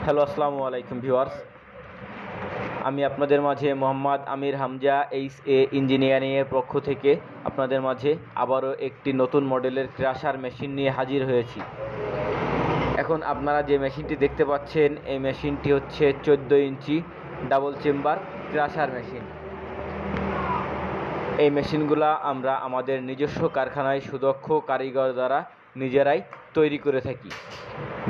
Hello, আসসালামু আলাইকুম viewers. আমি আপনাদের মাঝে মোহাম্মদ আমির হামজা এইচ.এ ইঞ্জিনিয়ারিংয়ের পক্ষ থেকে আপনাদের মাঝে আবারও একটি নতুন মডেলের ক্রাশার মেশিন নিয়ে হাজির হয়েছি। এখন আপনারা যে মেশিনটি দেখতে পাচ্ছেন, এই মেশিনটি হচ্ছে 14 ইঞ্চি ডাবল চেম্বার ক্রাশার মেশিন। এই মেশিনগুলা আমরা আমাদের নিজস্ব কারখানায় সুদক্ষ কারিগর দ্বারা নিজেরাই তৈরি করে থাকি।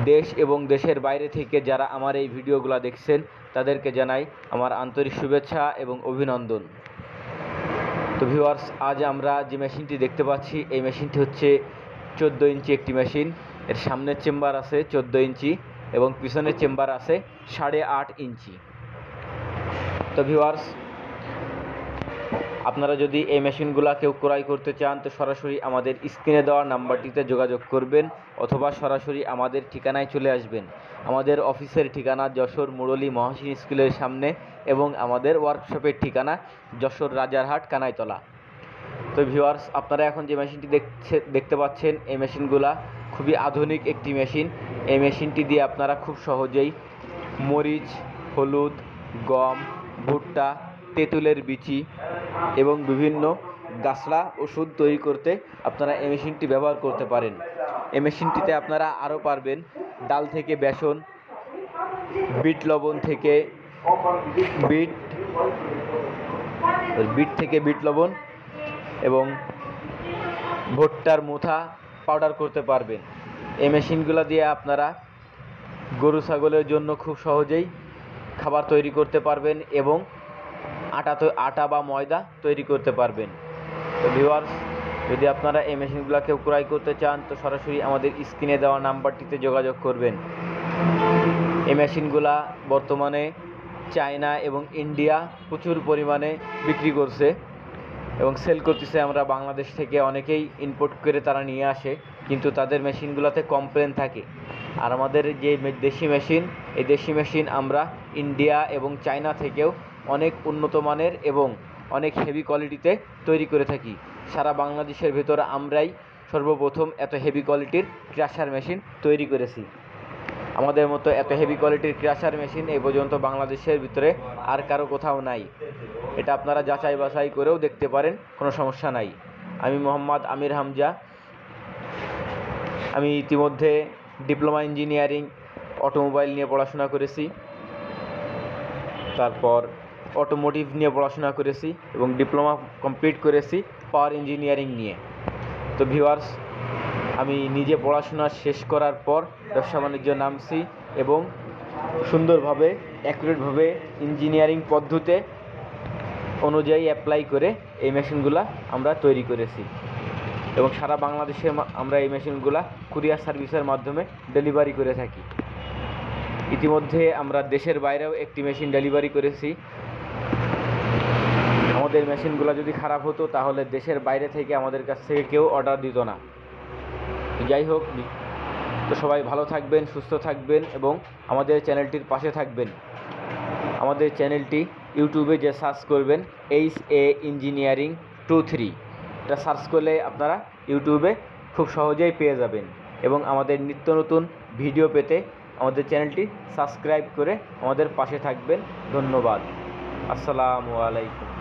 দেশ এবং দেশের বাইরে থেকে যারা আমার এই ভিডিওগুলো দেখছেন তাদেরকে জানাই আমার আন্তরিক শুভেচ্ছা এবং অভিনন্দন। তো ভিউয়ার্স, আজ আমরা যে মেশিনটি দেখতে পাচ্ছি, এই মেশিনটি হচ্ছে 14 ইঞ্চি একটি মেশিন। এর সামনের চেম্বার আছে 14 ইঞ্চি এবং পিছনের চেম্বার আছে 8.5 ইঞ্চি। তো ভিউয়ার্স, আপনারা যদি এই মেশিনগুলো কেউ ক্রয় করতে চান তো সরাসরি আমাদের স্ক্রিনে দেওয়া নাম্বারটিতে যোগাযোগ করবেন অথবা সরাসরি আমাদের ঠিকানায় চলে আসবেন। আমাদের অফিসের ঠিকানা যশোর মুরলী মহসিন স্কুলের সামনে এবং আমাদের ওয়ার্কশপের ঠিকানা যশোর রাজারহাট কানাইতলা। তো ভিউয়ার্স, আপনারা এখন যে মেশিনটি দেখতে পাচ্ছেন, এই মেশিনগুলা খুবই আধুনিক একটি মেশিন। এই মেশিনটি দিয়ে আপনারা খুব সহজেই মরিচ, হলুদ, গম, ভুট্টা, তেঁতুলের বিচি এবং বিভিন্ন গাছড়া ওষুধ তৈরি করতে আপনারা এই মেশিনটি ব্যবহার করতে পারেন। এই মেশিনটিতে আপনারা আরও পারবেন ডাল থেকে বেসন, বিট লবণ থেকে বিট লবণ এবং ভুট্টার মোথা পাউডার করতে পারবেন। এই মেশিনগুলো দিয়ে আপনারা গরু ছাগলের জন্য খুব সহজেই খাবার তৈরি করতে পারবেন এবং আটা বা ময়দা তৈরি করতে পারবেন। তো ভিউয়ার্স, যদি আপনারা এই মেশিনগুলো কেউ ক্রয় করতে চান তো সরাসরি আমাদের স্ক্রিনে দেওয়া নাম্বারটিতে যোগাযোগ করবেন। এই মেশিনগুলা বর্তমানে চায়না এবং ইন্ডিয়া প্রচুর পরিমাণে বিক্রি করছে এবং সেল করতেছে। আমরা বাংলাদেশ থেকে অনেকেই ইম্পোর্ট করে তারা নিয়ে আসে, কিন্তু তাদের মেশিনগুলোতে কমপ্লেন থাকে। আর আমাদের যে দেশি মেশিন, এই দেশি মেশিন আমরা ইন্ডিয়া এবং চায়না থেকেও অনেক উন্নত মানের এবং অনেক হেভি কোয়ালিটিতে তৈরি করে থাকি। সারা বাংলাদেশের ভেতর আমরাই সর্বপ্রথম এত হেভি কোয়ালিটির ক্রাশার মেশিন তৈরি করেছি। আমাদের মতো এত হেভি কোয়ালিটির ক্রাশার মেশিন এই পর্যন্ত বাংলাদেশের ভিতরে আর কারো কোথাও নাই। এটা আপনারা যাচাই বাছাই করেও দেখতে পারেন, কোনো সমস্যা নাই। আমি মোহাম্মদ আমির হামজা। আমি ইতিমধ্যে ডিপ্লোমা ইঞ্জিনিয়ারিং অটোমোবাইল নিয়ে পড়াশোনা করেছি, তারপর অটোমোটিভ নিয়ে পড়াশোনা করেছি এবং ডিপ্লোমা কমপ্লিট করেছি পাওয়ার ইঞ্জিনিয়ারিং নিয়ে। তো ভিউয়ার্স, আমি নিজে পড়াশোনা শেষ করার পর ব্যবসা বাণিজ্য নামছি এবং সুন্দরভাবে অ্যাকুরেটভাবে ইঞ্জিনিয়ারিং পদ্ধতি অনুযায়ী অ্যাপ্লাই করে এই মেশিনগুলো আমরা তৈরি করেছি এবং সারা বাংলাদেশে আমরা এই মেশিনগুলো কুরিয়ার সার্ভিসের মাধ্যমে ডেলিভারি করে থাকি। ইতিমধ্যে আমরা দেশের বাইরেও একটি মেশিন ডেলিভারি করেছি। আমাদের মেশিনগুলো যদি খারাপ হতো তাহলে দেশের বাইরে থেকে আমাদের কাছ থেকে কেউ অর্ডার দিত না। যাই হোক, তো সবাই ভালো থাকবেন, সুস্থ থাকবেন এবং আমাদের চ্যানেলটির পাশে থাকবেন। আমাদের চ্যানেলটি ইউটিউবে যে সার্চ করবেন এইচ.এ ইঞ্জিনিয়ারিং 23, এটা সার্চ করলে আপনারা ইউটিউবে খুব সহজেই পেয়ে যাবেন এবং আমাদের নিত্য নতুন ভিডিও পেতে আমাদের চ্যানেলটি সাবস্ক্রাইব করে আমাদের পাশে থাকবেন। ধন্যবাদ। আসসালামু আলাইকুম।